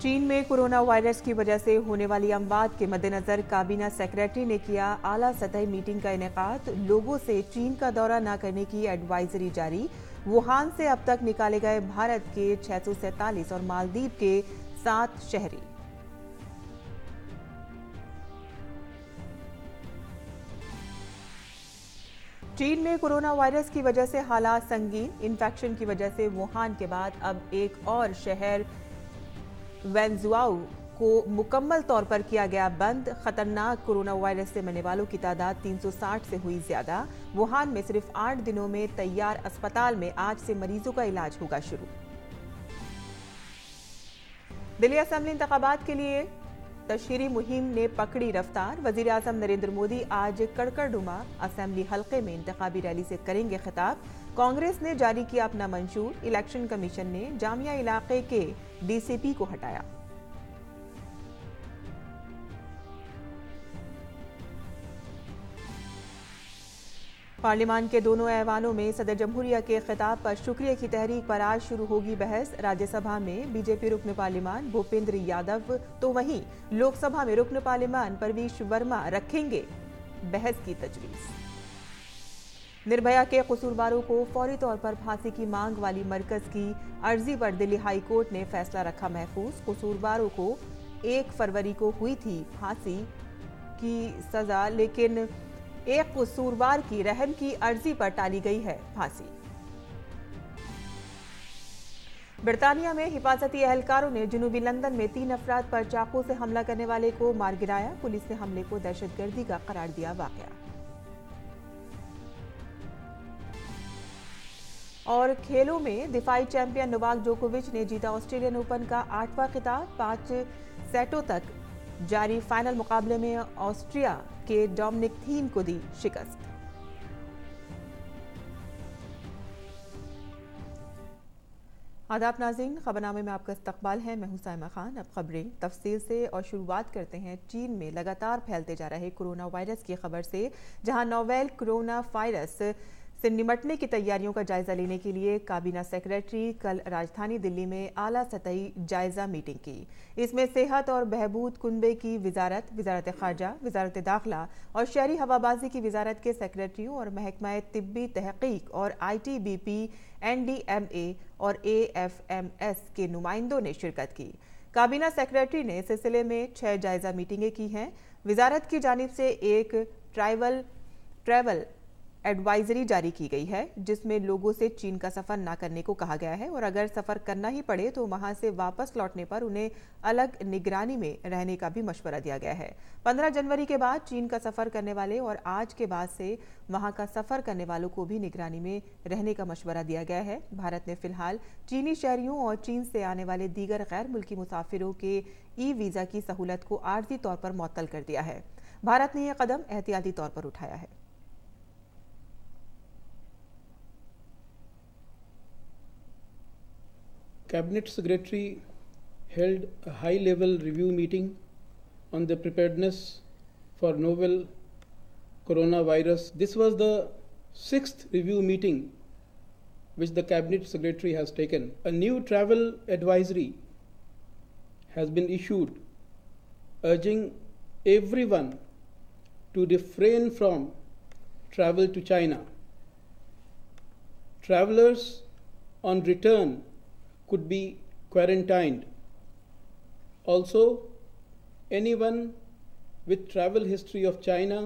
चीन में corona virus की वजह से होने वाली अमवात के मद्देनजर काबीना सेक्रेटरी ने किया आला सतही मीटिंग का इनेकाद। लोगों से चीन का दौरा न करने की एडवाइजरी जारी। वुहान से अब तक निकाले गए भारत के 647 और मालदीव के 7 शहरी। चीन में कोरोना वायरस की वजह से हालात संगीन। इन्फेक्शन की वजह से वुहान के बाद अब एक और शहर वेंजुआओ को मुकम्मल तौर पर किया गया बंद। खतरनाक कोरोना वायरस से मरने वालों की तादाद 360 से हुई ज्यादा। वुहान में सिर्फ 8 दिनों में तैयार अस्पताल में आज से मरीजों का इलाज होगा शुरू। दिल्ली असेंबली इंतखाबात के लिए तशहीरी मुहिम ने पकड़ी रफ्तार। वजीर आजम नरेंद्र मोदी आज कड़कड़डुमा असेंबली हल्के में इंतखाबी रैली से करेंगे खिताब। कांग्रेस ने जारी किया अपना मंशूर। इलेक्शन कमीशन ने जामिया इलाके के डीसीपी को हटाया। पार्लियामान के दोनों ऐवानों में सदर जमहूरिया के खिताब पर शुक्रिया की तहरीक पर आज शुरू होगी बहस। राज्यसभा में बीजेपी रुकन पार्लियामान भूपेंद्र यादव तो वहीं लोकसभा में रुकन पार्लियामान परवेश वर्मा रखेंगे बहस की तजवीज। निर्भया के कसूरवारों को फौरी तौर पर फांसी की मांग वाली मरकज की अर्जी पर दिल्ली हाई कोर्ट ने फैसला रखा महफूज। कसूरवारों को 1 फरवरी को हुई थी फांसी की सजा, लेकिन एक कसूरवार की रहम की अर्जी पर टाली गई है फांसी। बर्तानिया में हिफाजती एहलकारों ने जनूबी लंदन में 3 अफराद पर चाकू से हमला करने वाले को मार गिराया। पुलिस ने हमले को दहशतगर्दी का करार दिया वाकया। और खेलों में दिफाई चैंपियन नोवाक जोकोविच ने जीता ऑस्ट्रेलियन ओपन का 8वां खिताब। 5 सेटों तक जारी फाइनल मुकाबले में ऑस्ट्रिया के डोमिनिक थीम को दी शिकस्त। आदाब नाज़रीन, खबरनामे में आपका इस्तकबाल है। मैं हूं साइमा खान। अब खबरें तफसील से और शुरुआत करते हैं चीन में लगातार फैलते जा रहे कोरोना वायरस की खबर से, जहां नोवेल कोरोना वायरस से निपटने की तैयारियों का जायजा लेने के लिए काबीना सेक्रेटरी कल राजधानी दिल्ली में आला सतही जायजा मीटिंग की। इसमें सेहत और बहबूद कुनबे की वजारत, वजारत खारजा, वजारत दाखिला और शहरी हवाबाजी की वजारत के सेक्रेटरियों और महकमा तिब्बी तहकीक और ITBP, NDMA और AFMS के नुमाइंदों ने शिरकत की। काबीना सेक्रेटरी ने इस सिलसिले में 6 जायजा मीटिंगें की हैं। वजारत की जानिब से एक ट्रैवल एडवाइजरी जारी की गई है, जिसमें लोगों से चीन का सफर न करने को कहा गया है और अगर सफर करना ही पड़े तो वहां से वापस लौटने पर उन्हें अलग निगरानी में रहने का भी मशवरा दिया गया है। 15 जनवरी के बाद चीन का सफर करने वाले और आज के बाद से वहां का सफर करने वालों को भी निगरानी में रहने का मशवरा दिया गया है। भारत ने फिलहाल चीनी शहरियों और चीन से आने वाले दीगर गैर मुल्की मुसाफिरों के वीजा की सहूलत को आर्जी तौर पर मुअत्तल कर दिया है। भारत ने यह कदम एहतियाती तौर पर उठाया है। Cabinet Secretary held a high-level review meeting on the preparedness for novel coronavirus. This was the 6th review meeting which the Cabinet Secretary has taken. A new travel advisory has been issued urging everyone to refrain from travel to China. Travelers on return could be quarantined. Also, anyone with travel history of China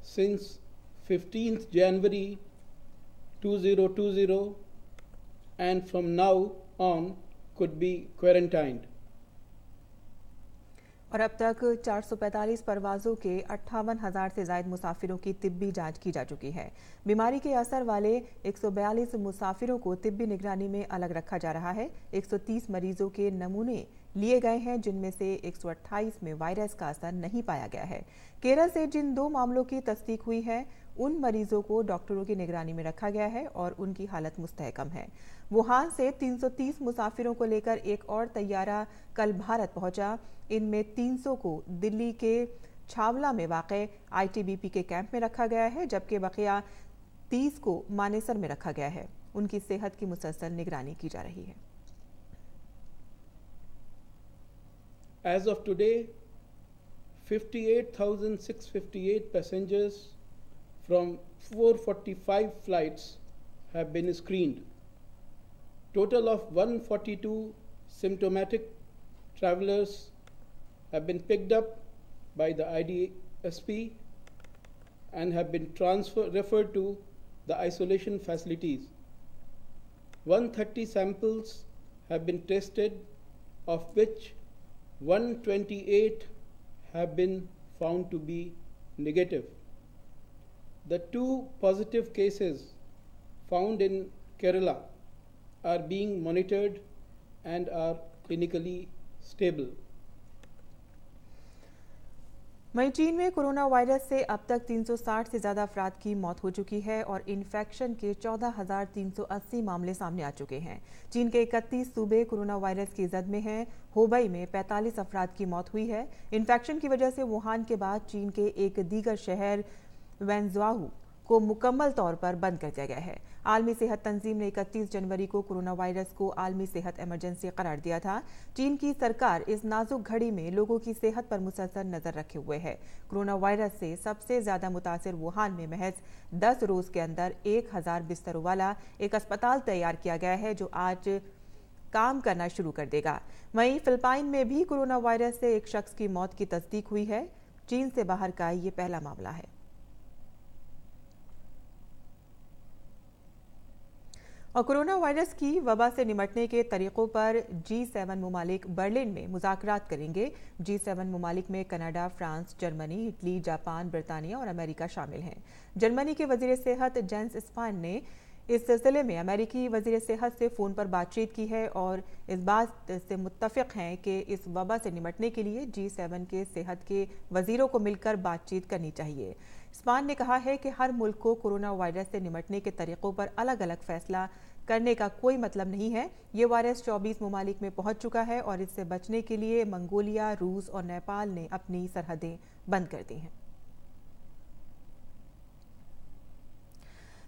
since 15th January 2020 and from now on could be quarantined. और अब तक 445 परवाजों के 58,000 से ज्यादा मुसाफिरों की तिब्बी जांच की जा चुकी है। बीमारी के असर वाले 142 मुसाफिरों को तिब्बी निगरानी में अलग रखा जा रहा है। 130 मरीजों के नमूने लिए गए हैं, जिनमें से 128 में वायरस का असर नहीं पाया गया है। केरल से जिन 2 मामलों की तस्दीक हुई है, उन मरीजों को डॉक्टरों की निगरानी में रखा गया है और उनकी हालत मुस्तहकम है। वुहान से 330 मुसाफिरों को लेकर एक और तैयारा कल भारत पहुंचा। इनमें 300 को दिल्ली के छावला में वाक़े ITBP के कैंप में रखा गया है, जबकि बकिया 30 को मानेसर में रखा गया है। उनकी सेहत की मुसलसल निगरानी की जा रही है। As of today, 58,658 passengers from 445 flights have been screened. Total of 142 symptomatic travelers have been picked up by the IDSP and have been referred to the isolation facilities. 130 samples have been tested, of which 128 have been found to be negative. The 2 positive cases found in Kerala are being monitored and are clinically stable. वहीं चीन में corona virus से अब तक 360 से ज़्यादा अफराद की मौत हो चुकी है और इन्फेक्शन के 14,380 मामले सामने आ चुके हैं। चीन के 31 सूबे कोरोना वायरस की जद में हैं। होबई में 45 अफराद की मौत हुई है। इन्फेक्शन की वजह से वुहान के बाद चीन के एक दीगर शहर वेंजुआहू को मुकम्मल तौर पर बंद कर दिया गया है। आलमी सेहत तंजीम ने 31 जनवरी को कोरोना वायरस को आलमी सेहत इमरजेंसी करार दिया था। चीन की सरकार इस नाजुक घड़ी में लोगों की सेहत पर मुसलसल नजर रखे हुए है। कोरोना वायरस से सबसे ज्यादा मुतासिर वुहान में महज 10 रोज के अंदर 1000 बिस्तरों वाला एक अस्पताल तैयार किया गया है, जो आज काम करना शुरू कर देगा। वहीं फिलिपाइन में भी कोरोना वायरस से एक शख्स की मौत की तस्दीक हुई है। चीन से बाहर का ये पहला मामला है। और कोरोना वायरस की वबा से निपटने के तरीकों पर G7 ममालिक बर्लिन में मुज़ाकरात करेंगे। G7 ममालिक में Canada, France, Germany, Italy, Japan, बरतानिया और अमेरिका शामिल हैं। जर्मनी के वजीर सेहत जेंस स्पान ने इस सिलसिले में अमेरिकी वजीर सेहत से फ़ोन पर बातचीत की है और इस बात से मुत्तफ़िक़ हैं कि इस वबा से निपटने के लिए G7 के सेहत के वजीरों को मिलकर बातचीत करनी चाहिए। स्पान ने कहा है कि हर मुल्क को कोरोना वायरस से निपटने के तरीक़ों पर अलग अलग फैसला करने का कोई मतलब नहीं है। ये वायरस 24 ममालिक में पहुंच चुका है और इससे बचने के लिए मंगोलिया, रूस और नेपाल ने अपनी सरहदें बंद कर दी हैं।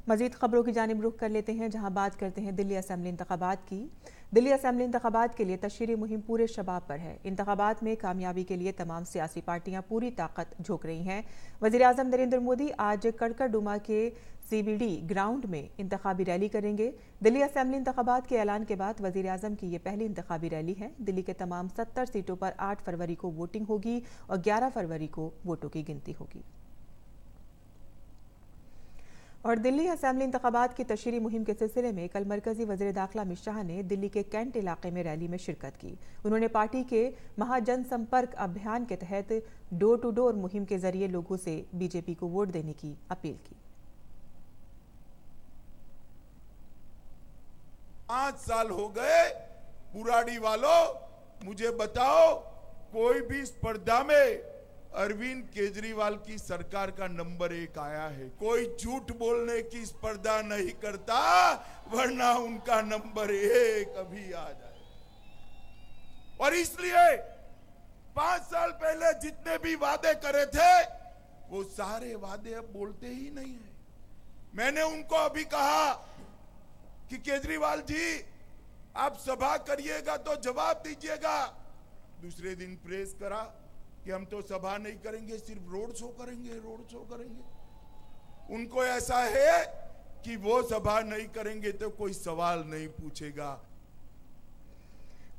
मजीद खबरों की जानिब रुख कर लेते हैं, जहां बात करते हैं दिल्ली असेंबली इंतखाबात की। दिल्ली असेंबली इंतखाबात के लिए तशहीरी मुहिम पूरे शबाब पर है। इंतखाबात में कामयाबी के लिए तमाम सियासी पार्टियां पूरी ताकत झोंक रही हैं। वज़ीर आज़म नरेंद्र मोदी आज कड़कड़डुमा के CBD ग्राउंड में इंतखाबी रैली करेंगे। दिल्ली असेंबली इंतखाबात के ऐलान के बाद वज़ीर आज़म की ये पहली इंतखाबी रैली है। दिल्ली के तमाम 70 सीटों पर 8 फरवरी को वोटिंग होगी और 11 फरवरी को वोटों की गिनती होगी। और दिल्ली असेंबली इंतखाबात की तशहीरी मुहिम के सिलसिले में कल मरकजी वज़ीर दाखिला अमित शाह ने दिल्ली के कैंट इलाके में रैली में शिरकत की। उन्होंने पार्टी के महाजन संपर्क अभियान के तहत डोर टू डोर मुहिम के जरिए लोगों से बीजेपी को वोट देने की अपील की। 5 साल हो गए, बुराड़ी वालों मुझे बताओ, कोई भी स्पर्धा में अरविंद केजरीवाल की सरकार का नंबर 1 आया है? कोई झूठ बोलने की स्पर्धा नहीं करता, वरना उनका नंबर 1 अभी आ जाए। और इसलिए 5 साल पहले जितने भी वादे करे थे, वो सारे वादे अब बोलते ही नहीं है। मैंने उनको अभी कहा कि केजरीवाल जी, आप सभा करिएगा तो जवाब दीजिएगा। दूसरे दिन प्रेस करा कि हम तो सभा नहीं करेंगे, सिर्फ रोड शो करेंगे। उनको ऐसा है कि वो सभा नहीं करेंगे तो कोई सवाल नहीं पूछेगा।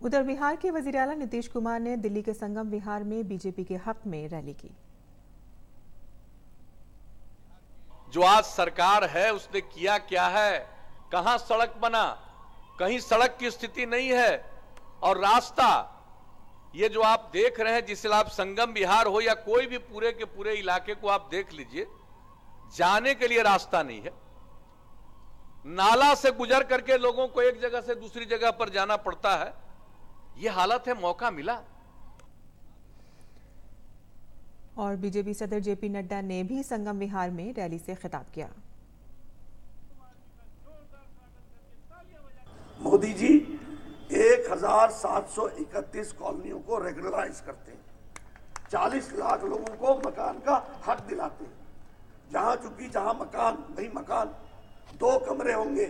उधर बिहार के वजीर आला नीतीश कुमार ने दिल्ली के संगम विहार में बीजेपी के हक में रैली की। जो आज सरकार है उसने किया क्या है? कहां सड़क बना? कहीं सड़क की स्थिति नहीं है। और रास्ता ये जो आप देख रहे हैं, जिसे आप संगम विहार हो या कोई भी पूरे के पूरे इलाके को आप देख लीजिए, जाने के लिए रास्ता नहीं है। नाला से गुजर करके लोगों को एक जगह से दूसरी जगह पर जाना पड़ता है। ये हालत है। मौका मिला। और बीजेपी सदर जेपी नड्डा ने भी संगम विहार में रैली से खिताब किया। मोदी जी 1731 कॉलोनियों को रेगुलराइज करते हैं, 40 लाख लोगों को मकान का हक दिलाते हैं। जहां मकान वही मकान, 2 कमरे होंगे,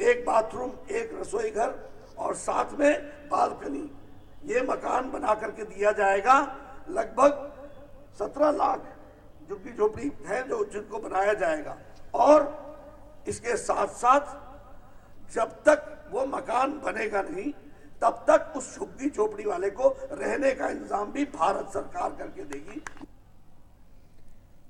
1 बाथरूम, 1 रसोई घर और साथ में बालकनी। ये मकान बना करके दिया जाएगा। लगभग 17 लाख झुग्गी झोपड़ी है जो जिनको बनाया जाएगा। और इसके साथ साथ जब तक वो मकान बनेगा नहीं तब तक उस झुग्गी झोपड़ी वाले को रहने का इंतजाम भी भारत सरकार करके देगी।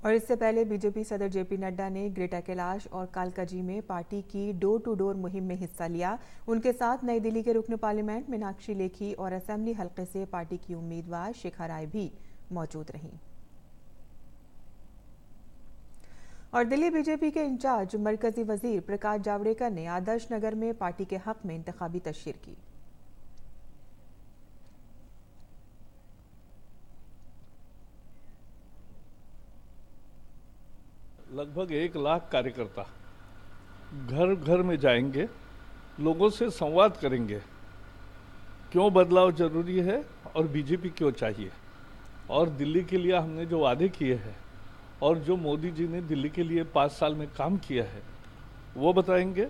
और इससे पहले बीजेपी सदर जेपी नड्डा ने ग्रेटर कैलाश और कालकाजी में पार्टी की डोर टू डोर मुहिम में हिस्सा लिया। उनके साथ नई दिल्ली के रुकन पार्लियामेंट मीनाक्षी लेखी और असेंबली हलके से पार्टी की उम्मीदवार शिखा राय भी मौजूद रहीं। और दिल्ली बीजेपी के इंचार्ज मरकजी वजीर प्रकाश जावड़ेकर ने आदर्श नगर में पार्टी के हक में इंतखाबी तशहीर की। लगभग 1 लाख कार्यकर्ता घर घर में जाएंगे, लोगों से संवाद करेंगे, क्यों बदलाव जरूरी है और बीजेपी क्यों चाहिए, और दिल्ली के लिए हमने जो वादे किए हैं और जो मोदी जी ने दिल्ली के लिए 5 साल में काम किया है वो बताएंगे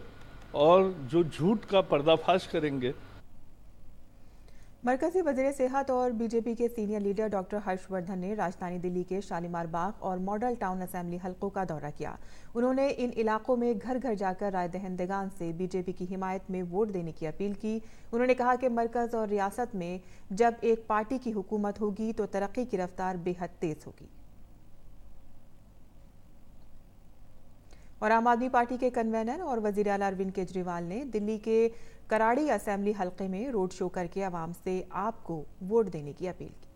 और जो झूठ का पर्दाफाश करेंगे। मरकजी वजीर सेहत और बीजेपी के सीनियर लीडर डॉक्टर हर्षवर्धन ने राजधानी दिल्ली के शालीमार बाग और मॉडल टाउन असेंबली हलकों का दौरा किया। उन्होंने इन इलाकों में घर घर जाकर राय दहिंदगान से बीजेपी की हिमायत में वोट देने की अपील की। उन्होंने कहा कि मरकज और रियासत में जब एक पार्टी की हुकूमत होगी तो तरक्की की रफ्तार बेहद तेज होगी। और आम आदमी पार्टी के कन्वेनर और वजीर आला अरविंद केजरीवाल ने दिल्ली के कराड़ी असेंबली हलके में रोड शो करके आवाम से आपको वोट देने की अपील की।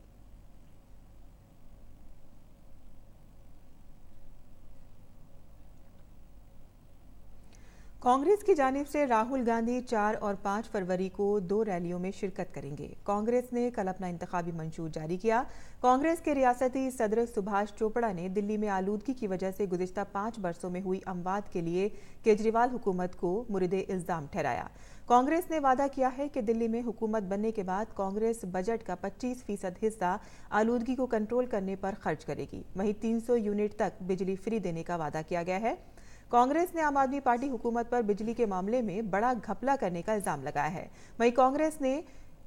कांग्रेस की जानिब से राहुल गांधी 4 और 5 फरवरी को 2 रैलियों में शिरकत करेंगे। कांग्रेस ने कल अपना इंतखाबी मंशूर जारी किया। कांग्रेस के रियासती सदर सुभाष चोपड़ा ने दिल्ली में आलूदगी की वजह से गुज़िश्ता 5 बरसों में हुई अमवात के लिए केजरीवाल हुकूमत को मुर्दे इल्जाम ठहराया। कांग्रेस ने वादा किया है कि दिल्ली में हुकूमत बनने के बाद कांग्रेस बजट का 25% हिस्सा आलूदगी को कंट्रोल करने पर खर्च करेगी। वहीं 300 यूनिट तक बिजली फ्री देने का वादा किया गया है। कांग्रेस ने आम आदमी पार्टी हुकूमत पर बिजली के मामले में बड़ा घपला करने का इल्जाम लगाया है। वहीं कांग्रेस ने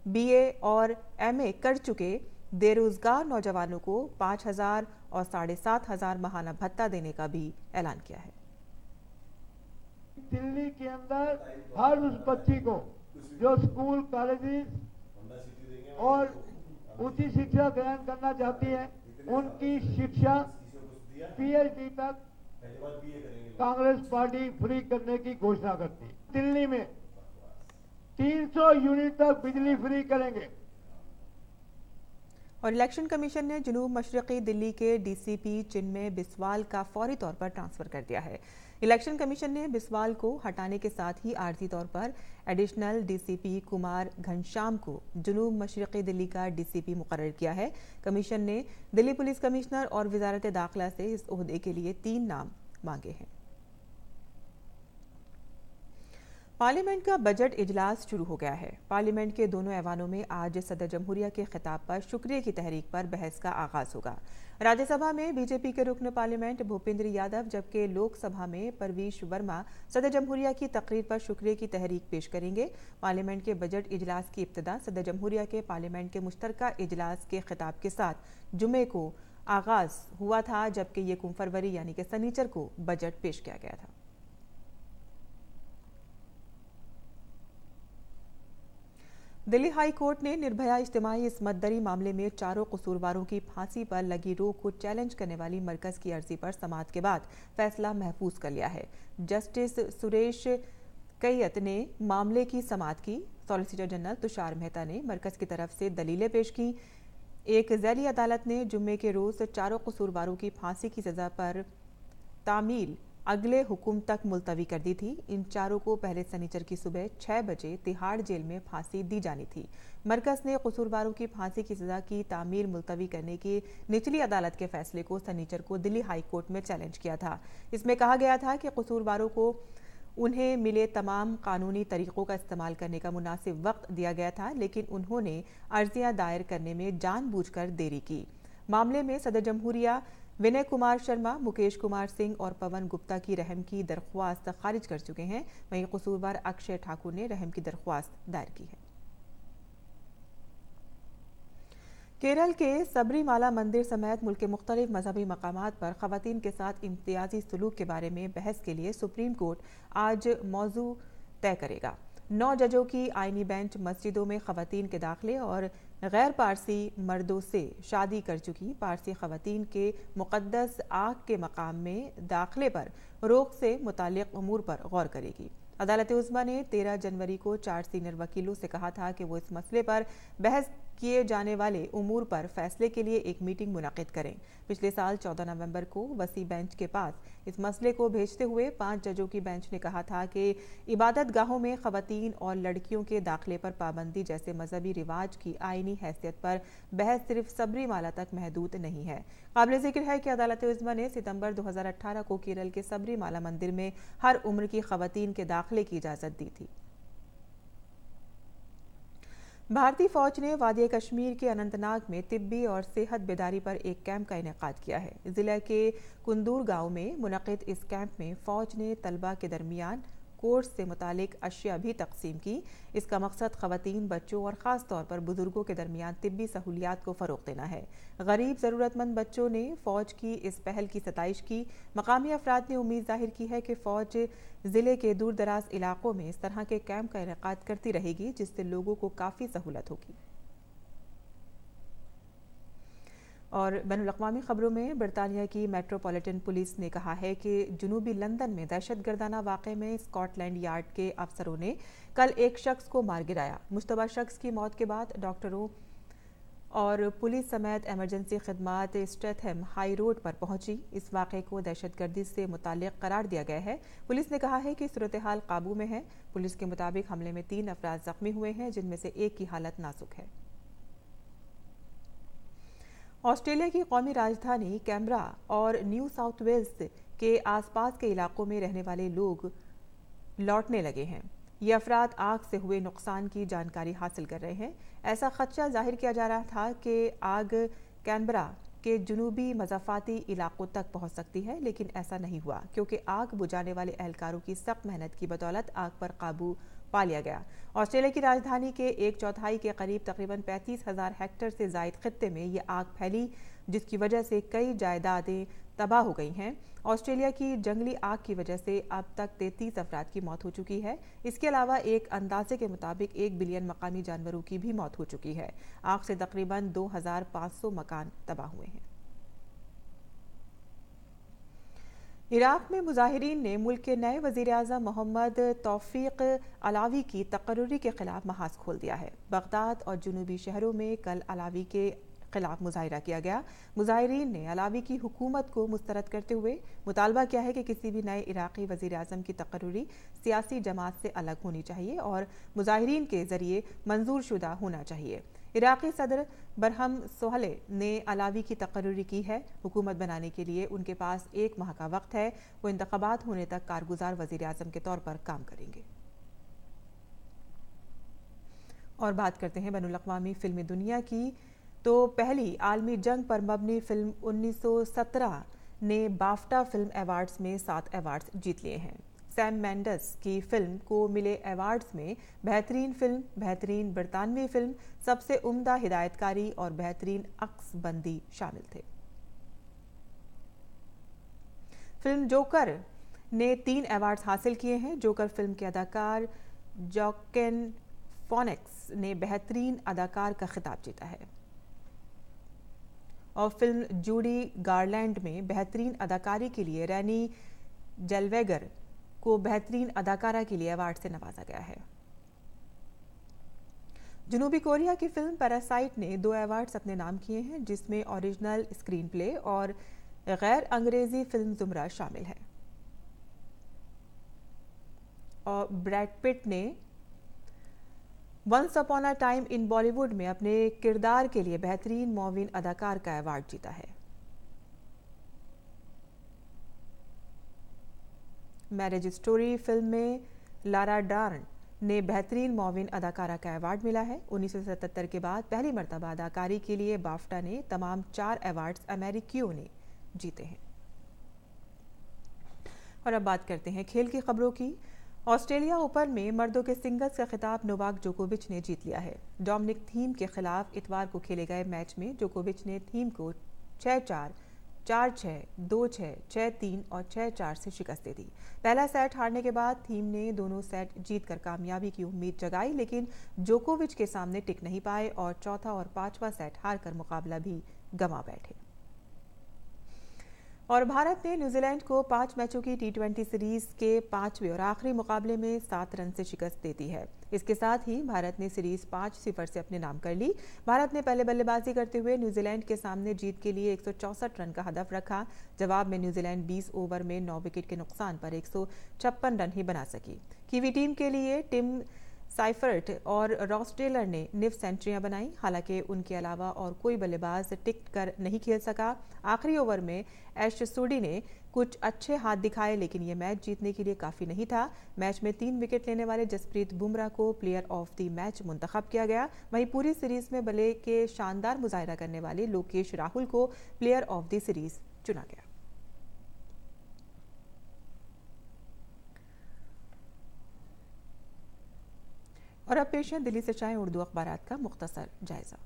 BA और MA कर चुके बेरोजगार नौजवानों को 5,000 और 7,500 माहाना भत्ता देने का भी ऐलान किया है। दिल्ली के अंदर हर उस बच्ची को जो स्कूल कॉलेजेस और उच्च शिक्षा ग्रहण करना चाहती है उनकी शिक्षा PhD तक कांग्रेस पार्टी फ्री करने की घोषणा करती है। दिल्ली में 300 यूनिट तक बिजली फ्री करेंगे। और इलेक्शन कमीशन ने जुनूब मशरक़ी दिल्ली के DCP चिन्मय बिस्वाल का फौरी तौर पर ट्रांसफर कर दिया है। इलेक्शन कमीशन ने बिस्वाल को हटाने के साथ ही आर्जी तौर पर एडिशनल DCP कुमार घनश्याम को जुनूब मशरक़ी दिल्ली का DCP मुकर्रर किया है। कमीशन ने दिल्ली पुलिस कमिश्नर और वजारत दाखिला से इस ओहदे के लिए 3 नाम मांगे हैं। पार्लियामेंट का बजट इजलास शुरू हो गया है। पार्लियामेंट के दोनों ऐवानों में आज सदर जमहूरिया के खिताब पर शुक्रिया की तहरीक पर बहस का आगाज होगा। राज्यसभा में बीजेपी के रुकन पार्लियामेंट भूपेंद्र यादव, जबकि लोकसभा में परवीश वर्मा सदर जमहूरिया की तकरीर पर शुक्रिया की तहरीक पेश करेंगे। पार्लियामेंट के बजट इजलास की इब्तिदा सदर जमहूरिया के पार्लियामेंट के मुश्तरका इजलास के खिताब के साथ जुमे को आगाज हुआ था, जबकि 1 फरवरी यानी कि सनीचर को बजट पेश किया गया था। दिल्ली हाई कोर्ट ने निर्भया इज्तिमाई इस्मतदरी मामले में 4 कसूरवारों की फांसी पर लगी रोक को चैलेंज करने वाली मरकज की अर्जी पर समाअत के बाद फैसला महफूज कर लिया है। जस्टिस सुरेश कैयत ने मामले की समाअत की। सॉलिसिटर जनरल तुषार मेहता ने मरकज की तरफ से दलीलें पेश की। एक ज़ैली अदालत ने जुम्मे के रोज़ 4 कसूरवारों की फांसी की सज़ा पर तामील अगले हुक्म तक मुलतवी कर दी थी। इन 4 को पहले सनीचर की सुबह 6 बजे तिहाड़ जेल में फांसी दी जानी थी। मरकज ने कसूरवारों की फांसी की सजा की तामील मुलतवी करने के निचली अदालत के फैसले को सनीचर को दिल्ली हाई कोर्ट में चैलेंज किया था। इसमें कहा गया था कि कसूरवारों को उन्हें मिले तमाम कानूनी तरीकों का इस्तेमाल करने का मुनासिब वक्त दिया गया था, लेकिन उन्होंने अर्जियां दायर करने में जानबूझकर देरी की। मामले में सदर जमहूरिया विनय कुमार शर्मा, मुकेश कुमार सिंह और पवन गुप्ता की रहम की दरख्वास्त खारिज कर चुके हैं। वहीं कसूरवार अक्षय ठाकुर ने रहम की दरख्वास्त दायर की है। केरल के सबरीमाला मंदिर समेत मुल्क के मुख्तलिफ मजहबी मकामात पर ख़वातीन के साथ इम्तियाजी सलूक के बारे में बहस के लिए सुप्रीम कोर्ट आज मौजू तय करेगा। 9 जजों की आईनी बेंच मस्जिदों में ख़वातीन के दाखिले और गैर पारसी मर्दों से शादी कर चुकी पारसी ख़वातीन के मुक़द्दस आग के मकाम में दाखिले पर रोक से मुताल्लिक़ उमूर पर गौर करेगी। अदालत उज़्मा ने 13 जनवरी को 4 सीनियर वकीलों से कहा था कि वो इस मसले पर बहस किए जाने वाले उमूर पर फैसले के लिए एक मीटिंग मुनक़िद करें। पिछले साल 14 नवंबर को वसी बेंच के पास इस मसले को भेजते हुए 5 जजों की बेंच ने कहा था कि इबादत गाहों में ख़वातीन और लड़कियों के दाखिले पर पाबंदी जैसे मजहबी रिवाज की आईनी हैसियत पर बहस सिर्फ सबरीमाला तक महदूद नहीं है। काबिल ज़िक्र है कि अदालत उज़्मा ने सितंबर 2018 को केरल के सबरीमाला मंदिर में हर उम्र की ख़वातीन के दाखिले की इजाज़त दी थी। भारतीय फौज ने वादी कश्मीर के अनंतनाग में तिब्बी और सेहत बेदारी पर एक कैंप का इनेकाद किया है। जिले के कुंदूर गांव में मुनक़िद इस कैंप में फौज ने तलबा के दरमियान कोर्स से मुतालिक अशिया भी तकसीम की। इसका मकसद ख़वातीन, बच्चों और ख़ास तौर पर बुजुर्गों के दरमियान तिब्बी सहूलियात को फ़रोग़ देना है। गरीब ज़रूरतमंद बच्चों ने फ़ौज की इस पहल की सताइश की। मकामी अफराद ने उम्मीद ज़ाहिर की है कि फ़ौज ज़िले के दूर दराज इलाकों में इस तरह के कैंप का इनेकाद करती रहेगी, जिससे लोगों को काफ़ी सहूलत होगी। और बैनुल-अक़वामी खबरों में बरतानिया की मेट्रोपॉलिटन पुलिस ने कहा है कि जुनूबी लंदन में दहशतगर्दाना वाक़े में स्कॉटलैंड यार्ड के अफसरों ने कल एक शख्स को मार गिराया। मुश्तबा शख्स की मौत के बाद डॉक्टरों और पुलिस समेत एमरजेंसी खिदमात स्ट्रेथम हाई रोड पर पहुंची। इस वाक़े को दहशतगर्दी से मुताल्लिक़ करार दिया गया है। पुलिस ने कहा है कि सूरत हाल काबू में है। पुलिस के मुताबिक हमले में 3 अफराद ज़ख्मी हुए हैं, जिनमें से एक की हालत नाजुक है। ऑस्ट्रेलिया की कौमी राजधानी कैनबरा और न्यू साउथ वेल्स के आसपास के इलाकों में रहने वाले लोग लौटने लगे हैं। ये अफराद आग से हुए नुकसान की जानकारी हासिल कर रहे हैं। ऐसा खदशा जाहिर किया जा रहा था कि आग कैनबरा के जुनूबी मज़ाफ़ाती इलाकों तक पहुंच सकती है, लेकिन ऐसा नहीं हुआ क्योंकि आग बुझाने वाले एहलकारों की सख्त मेहनत की बदौलत आग पर काबू पा लिया गया। ऑस्ट्रेलिया की राजधानी के 1/4 के करीब तकरीबन 35,000 हेक्टेयर से ज़ायद खित्ते में ये आग फैली, जिसकी वजह से कई जायदादें तबाह हो गई हैं। ऑस्ट्रेलिया की जंगली आग की वजह से अब तक 33 अफराद की मौत हो चुकी है। इसके अलावा एक अंदाजे के मुताबिक 1 बिलियन मकामी जानवरों की भी मौत हो चुकी है। आग से तकरीबन 2,500 मकान तबाह हुए हैं। इराक में मुजाहिरीन ने मुल्क के नए वज़ीर-ए-आज़म मोहम्मद तौफीक अलावी की तकर्रुरी के खिलाफ महाज खोल दिया है। बगदाद और जुनूबी शहरों में कल अलावी के खिलाफ मुजाहिरा किया गया। मुजाहिरीन ने अलावी की हुकूमत को मुस्तरद करते हुए मुतालबा किया है कि किसी भी नए इराक़ी वज़ीर-ए-आज़म की तकर्रुरी सियासी जमात से अलग होनी चाहिए और मुजाहिरीन के ज़रिए मंजूर शुदा होना चाहिए। इराक़ी सदर बरहम सोहले ने अलावी की तकर्रुरी की है। हुकूमत बनाने के लिए उनके पास 1 माह का वक्त है। वो इंतखाबात होने तक कारगुजार वज़ीर-ए-आज़म के तौर पर काम करेंगे। और बात करते हैं बैनुल-अक़वामी फ़िल्मी दुनिया की, तो पहली आलमी जंग पर मबनी फिल्म 1917 ने बाफ्टा फिल्म अवार्ड्स में 7 अवार्ड्स जीत लिए हैं। सैम मेंडेस की फिल्म को मिले अवार्ड्स में बेहतरीन फिल्म, बेहतरीन बरतानवी फिल्म, सबसे उम्दा हिदायतकारी और बेहतरीन अक्सबंदी शामिल थे। फिल्म जोकर ने 3 अवार्ड्स हासिल किए हैं। जोकर फिल्म के अदाकार जॉकिन फोनिक्स ने बेहतरीन अदाकार का खिताब जीता है और फिल्म जूडी गारलैंड में बेहतरीन अदाकारी के लिए रैनी जेल्वेगर को बेहतरीन अदाकारा के लिए अवार्ड से नवाजा गया है। जनूबी कोरिया की फिल्म पैरासाइट ने 2 अवार्ड्स अपने नाम किए हैं, जिसमें ओरिजिनल स्क्रीन प्ले और गैर अंग्रेजी फिल्म जुमरा शामिल है। और ब्रैड पिट ने once upon a time in Bollywood में अपने किरदार के लिए बेहतरीन मोविन अदाकार का अवार्ड जीता है। मैरिज स्टोरी फिल्म में लारा डर्न ने बेहतरीन मोविन अदाकारा का अवार्ड मिला है। 1977 के बाद पहली मर्तबा अदाकारी के लिए बाफ्टा ने तमाम 4 अवार्ड्स अमेरिकियों ने जीते हैं। और अब बात करते हैं खेल की खबरों की। ऑस्ट्रेलिया ओपन में मर्दों के सिंगल्स का खिताब नोवाक जोकोविच ने जीत लिया है। डोमिनिक थीम के खिलाफ इतवार को खेले गए मैच में जोकोविच ने थीम को 6-4, 4-6, 2-6, 6-3 और 6-4 से शिकस्त दे दी। पहला सेट हारने के बाद थीम ने दोनों सेट जीतकर कामयाबी की उम्मीद जगाई, लेकिन जोकोविच के सामने टिक नहीं पाए और चौथा और पांचवा सेट हारकर मुकाबला भी गंवा बैठे। और भारत ने न्यूजीलैंड को 5 मैचों की T20 सीरीज के 5वें और आखिरी मुकाबले में 7 रन से शिकस्त दे दी है। इसके साथ ही भारत ने सीरीज 5-0 से अपने नाम कर ली। भारत ने पहले बल्लेबाजी करते हुए न्यूजीलैंड के सामने जीत के लिए 164 रन का हदफ रखा। जवाब में न्यूजीलैंड 20 ओवर में 9 विकेट के नुकसान पर 156 रन ही बना सकी। कीवी टीम के लिए टिम साइफर्ट और रॉस टेलर ने निफ सेंचुरियां बनाई। हालांकि उनके अलावा और कोई बल्लेबाज टिक कर नहीं खेल सका। आखिरी ओवर में एश सूडी ने कुछ अच्छे हाथ दिखाए, लेकिन ये मैच जीतने के लिए काफी नहीं था। मैच में 3 विकेट लेने वाले जसप्रीत बुमराह को प्लेयर ऑफ द मैच मुंतखब किया गया। वहीं पूरी सीरीज में बल्ले के शानदार मुजाहिरा करने वाले लोकेश राहुल को प्लेयर ऑफ द सीरीज चुना गया। और अब पेश है दिल्ली से शाये उर्दू अखबारात का मुख्तसर जायजा।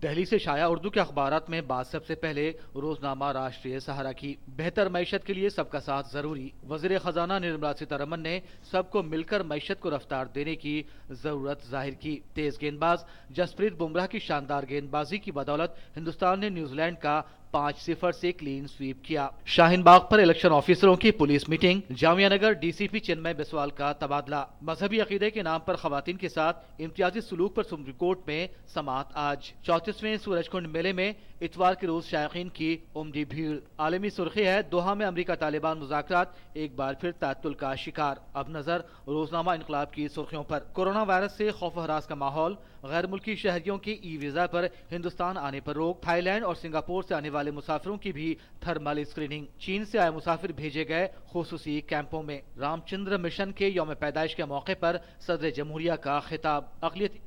दिल्ली से शाया उर्दू के अखबारात में बात सबसे पहले रोजनामा राष्ट्रीय सहारा की। बेहतर मईशत के लिए सबका साथ जरूरी। वजीर खजाना निर्मला सीतारमन ने सबको मिलकर मईशत को रफ्तार देने की जरूरत जाहिर की। तेज गेंदबाज जसप्रीत बुमराह की शानदार गेंदबाजी की बदौलत हिंदुस्तान ने न्यूजीलैंड का 5-0 से क्लीन स्वीप किया। शाहीन बाग पर इलेक्शन ऑफिसरों की police meeting. Jamia Nagar DCP चिन्मय बिस्वाल का तबादला। मजहबी अकीदे के नाम पर खवातीन के साथ इम्तियाजी सुलूक पर सुप्रीम कोर्ट में समाअत आज। 34वें सूरजकुंड मेले में इतवार के रोज शायकीन की उमदी भीड़। आलमी सुर्खी है दोहा में अमरीका तालिबान मुज़ाकरात एक बार फिर तातुल का शिकार। अब नजर रोजनामा इनकलाब की सुर्खियों पर। कोरोना वायरस से खौफ हरास का माहौल। गैर मुल्की शहरियों की ई वीजा पर हिंदुस्तान आने पर रोक। थाईलैंड और सिंगापुर से आने वाले मुसाफिरों की भी थर्मल स्क्रीनिंग। चीन से आए मुसाफिर भेजे गए खुसूसी कैंपों में। रामचंद्र मिशन के यौम पैदाइश के मौके पर सदर जमहूरिया का खिताब। अक़लियत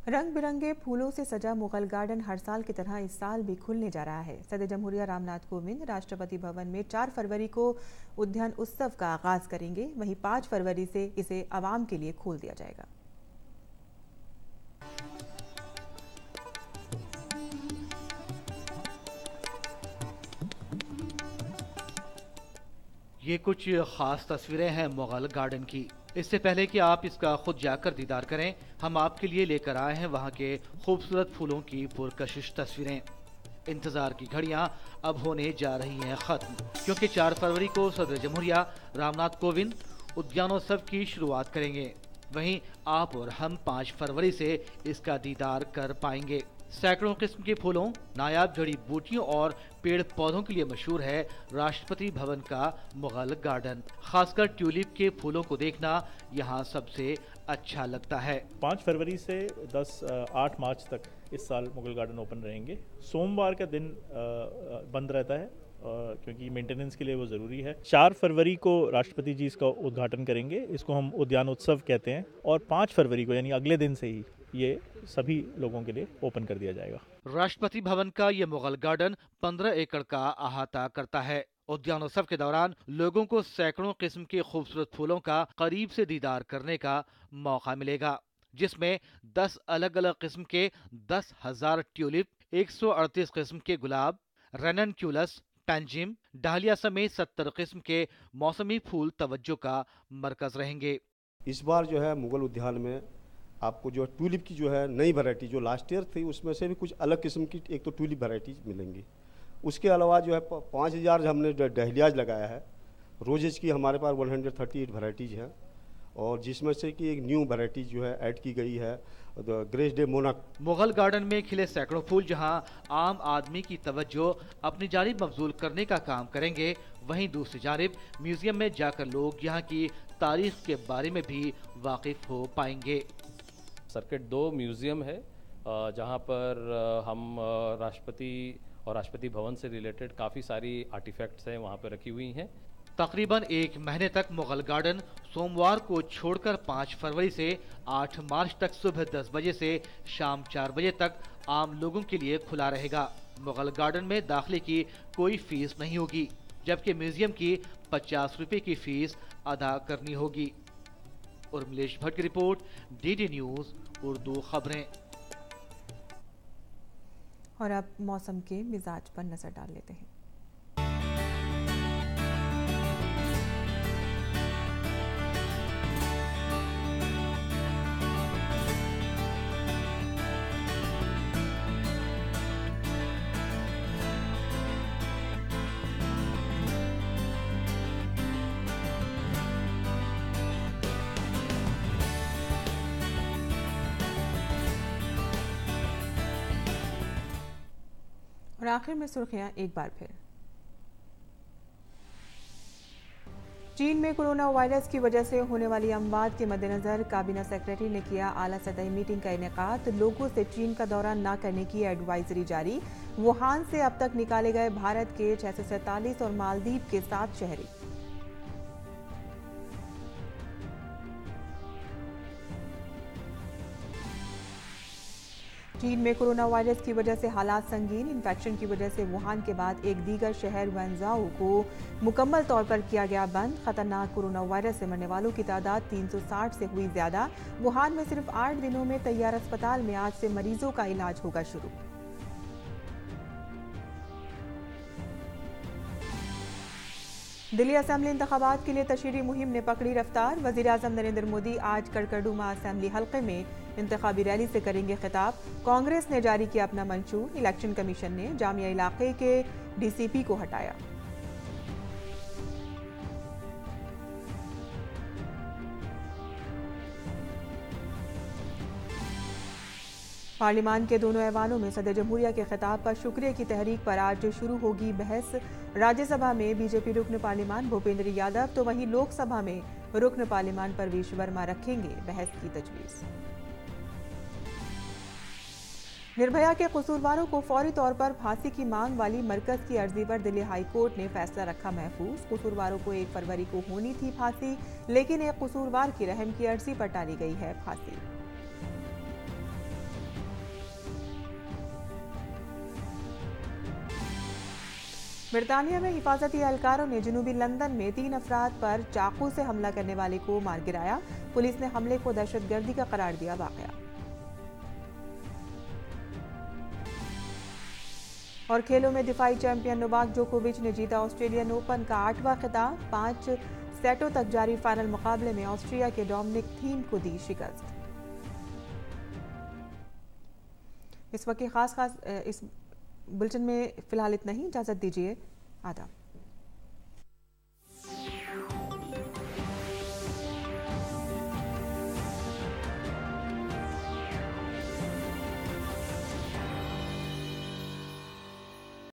रंग बिरंगे फूलों से सजा मुगल गार्डन हर साल की तरह इस साल भी खुलने जा रहा है। सदर जमहूरिया रामनाथ कोविंद राष्ट्रपति भवन में 4 फरवरी को उद्यान उत्सव का आगाज करेंगे। वहीं 5 फरवरी से इसे आवाम के लिए खोल दिया जाएगा। ये कुछ खास तस्वीरें हैं मुगल गार्डन की। इससे पहले कि आप इसका खुद जाकर दीदार करें, हम आपके लिए लेकर आए हैं वहाँ के खूबसूरत फूलों की पुरकशिश तस्वीरें। इंतजार की घड़ियां अब होने जा रही हैं खत्म, क्योंकि 4 फरवरी को सदर जमहूरिया रामनाथ कोविंद उद्यानोत्सव की शुरुआत करेंगे। वहीं आप और हम 5 फरवरी से इसका दीदार कर पाएंगे। सैकड़ों किस्म के फूलों, नायाब जड़ी बूटियों और पेड़ पौधों के लिए मशहूर है राष्ट्रपति भवन का मुगल गार्डन। खासकर ट्यूलिप के फूलों को देखना यहाँ सबसे अच्छा लगता है। 5 फरवरी से 8 मार्च तक इस साल मुगल गार्डन ओपन रहेंगे। सोमवार का दिन बंद रहता है क्योंकि मेंटेनेंस के लिए वो ज़रूरी है। 4 फरवरी को राष्ट्रपति जी इसका उद्घाटन करेंगे। इसको हम उद्यान उत्सव कहते हैं। और 5 फरवरी को यानी अगले दिन से ही ये सभी लोगों के लिए ओपन कर दिया जाएगा। राष्ट्रपति भवन का ये मुगल गार्डन 15 एकड़ का अहाता करता है। उद्यानोत्सव के दौरान लोगों को सैकड़ों किस्म के खूबसूरत फूलों का करीब से दीदार करने का मौका मिलेगा, जिसमें 10 अलग अलग किस्म के 10,000 ट्यूलिप, 138 किस्म के गुलाब, रेननक्यूलस, पैंजिम, डालिया समेत 70 किस्म के मौसमी फूल तवज्जो का मरकज रहेंगे। इस बार जो है मुगल उद्यान में आपको जो ट्यूलिप की जो है नई वैरायटी जो लास्ट ईयर थी उसमें से भी कुछ अलग किस्म की एक तो ट्यूलिप वैरायटीज मिलेंगी। उसके अलावा जो है 5000 हमने डहलियाज लगाया है। रोजेज की हमारे पास 138 वैरायटीज हैं और जिसमें से कि एक न्यू वैरायटी जो है ऐड की गई है ग्रेस डे मोनक। मुगल गार्डन में खिले सैकड़ों फूल जहां आम आदमी की तवज्जो अपनी जानिब मबजूल करने का काम करेंगे, वहीं दूसरी जानिब म्यूजियम में जाकर लोग यहाँ की तारीख के बारे में भी वाकिफ हो पाएंगे। सर्किट 2 म्यूज़ियम है जहाँ पर हम राष्ट्रपति और राष्ट्रपति भवन से रिलेटेड काफ़ी सारी आर्टिफैक्ट्स हैं वहाँ पर रखी हुई हैं। तकरीबन 1 महीने तक मुगल गार्डन सोमवार को छोड़कर 5 फरवरी से 8 मार्च तक सुबह 10 बजे से शाम 4 बजे तक आम लोगों के लिए खुला रहेगा। मुगल गार्डन में दाखिले की कोई फीस नहीं होगी, जबकि म्यूजियम की 50 रुपए की फीस अदा करनी होगी। उर्मिलेश भट्ट की रिपोर्ट, डीडी न्यूज उर्दू खबरें। और अब मौसम के मिजाज पर नजर डाल लेते हैं। और आखिर में सुर्खियां एक बार फिर। चीन में कोरोना वायरस की वजह से होने वाली अमवात के मद्देनजर काबीना सेक्रेटरी ने किया आला सतही मीटिंग का इनेकाद। लोगों से चीन का दौरा न करने की एडवाइजरी जारी। वुहान से अब तक निकाले गए भारत के 647 और मालदीव के 7 शहरी। चीन में कोरोना वायरस की वजह से हालात संगीन। इन्फेक्शन की वजह से वुहान के बाद एक दीगर शहर वैनजाओ को मुकम्मल तौर पर किया गया बंद। खतरनाक कोरोना वायरस से मरने वालों की तादाद 360 से हुई ज्यादा। वुहान में सिर्फ 8 दिनों में तैयार अस्पताल में आज से मरीजों का इलाज होगा शुरू। दिल्ली असेंबली इंतखाबात के लिए तशहीरी मुहिम ने पकड़ी रफ्तार। वजीर आजम नरेंद्र मोदी आज कड़कड़डुमा असेंबली हल्के में इंतखाबी रैली से करेंगे खिताब। कांग्रेस ने जारी किया अपना मंशूर। इलेक्शन कमीशन ने जामिया इलाके के डीसीपी को हटाया। पार्लियामान के दोनों ऐवानों में सदर जमहूरिया के खिताब पर शुक्रिया की तहरीक पर आज शुरू होगी बहस। राज्यसभा में बीजेपी रुकन पार्लियामान भूपेंद्र यादव तो वहीं लोकसभा में रुकन पार्लियामान परवेश वर्मा रखेंगे बहस की तजवीज़। निर्भया के कसूरवारों को फौरी तौर पर फांसी की मांग वाली मरकज की अर्जी पर दिल्ली हाई कोर्ट ने फैसला रखा महफूज। कसूरवारों को 1 फरवरी को होनी थी फांसी, लेकिन एक कसूरवार की रहम की अर्जी पर टाली गई है फांसी। बरतानिया में हिफाजती एहलकारों ने जनूबी लंदन में 3 अफराद पर चाकू से हमला करने वाले को मार गिराया। पुलिस ने हमले को दहशतगर्दी का करार दिया वाकया। और खेलों में दिफाई चैंपियन नोवाक जोकोविच ने जीता ऑस्ट्रेलियन ओपन का 8वां खिताब। 5 सेटों तक जारी फाइनल मुकाबले में ऑस्ट्रिया के डोमिनिक थीम को दी शिकस्त। इस वक्त खास इस बुलेटिन में फिलहाल इतना ही। इजाजत दीजिए, आदाब।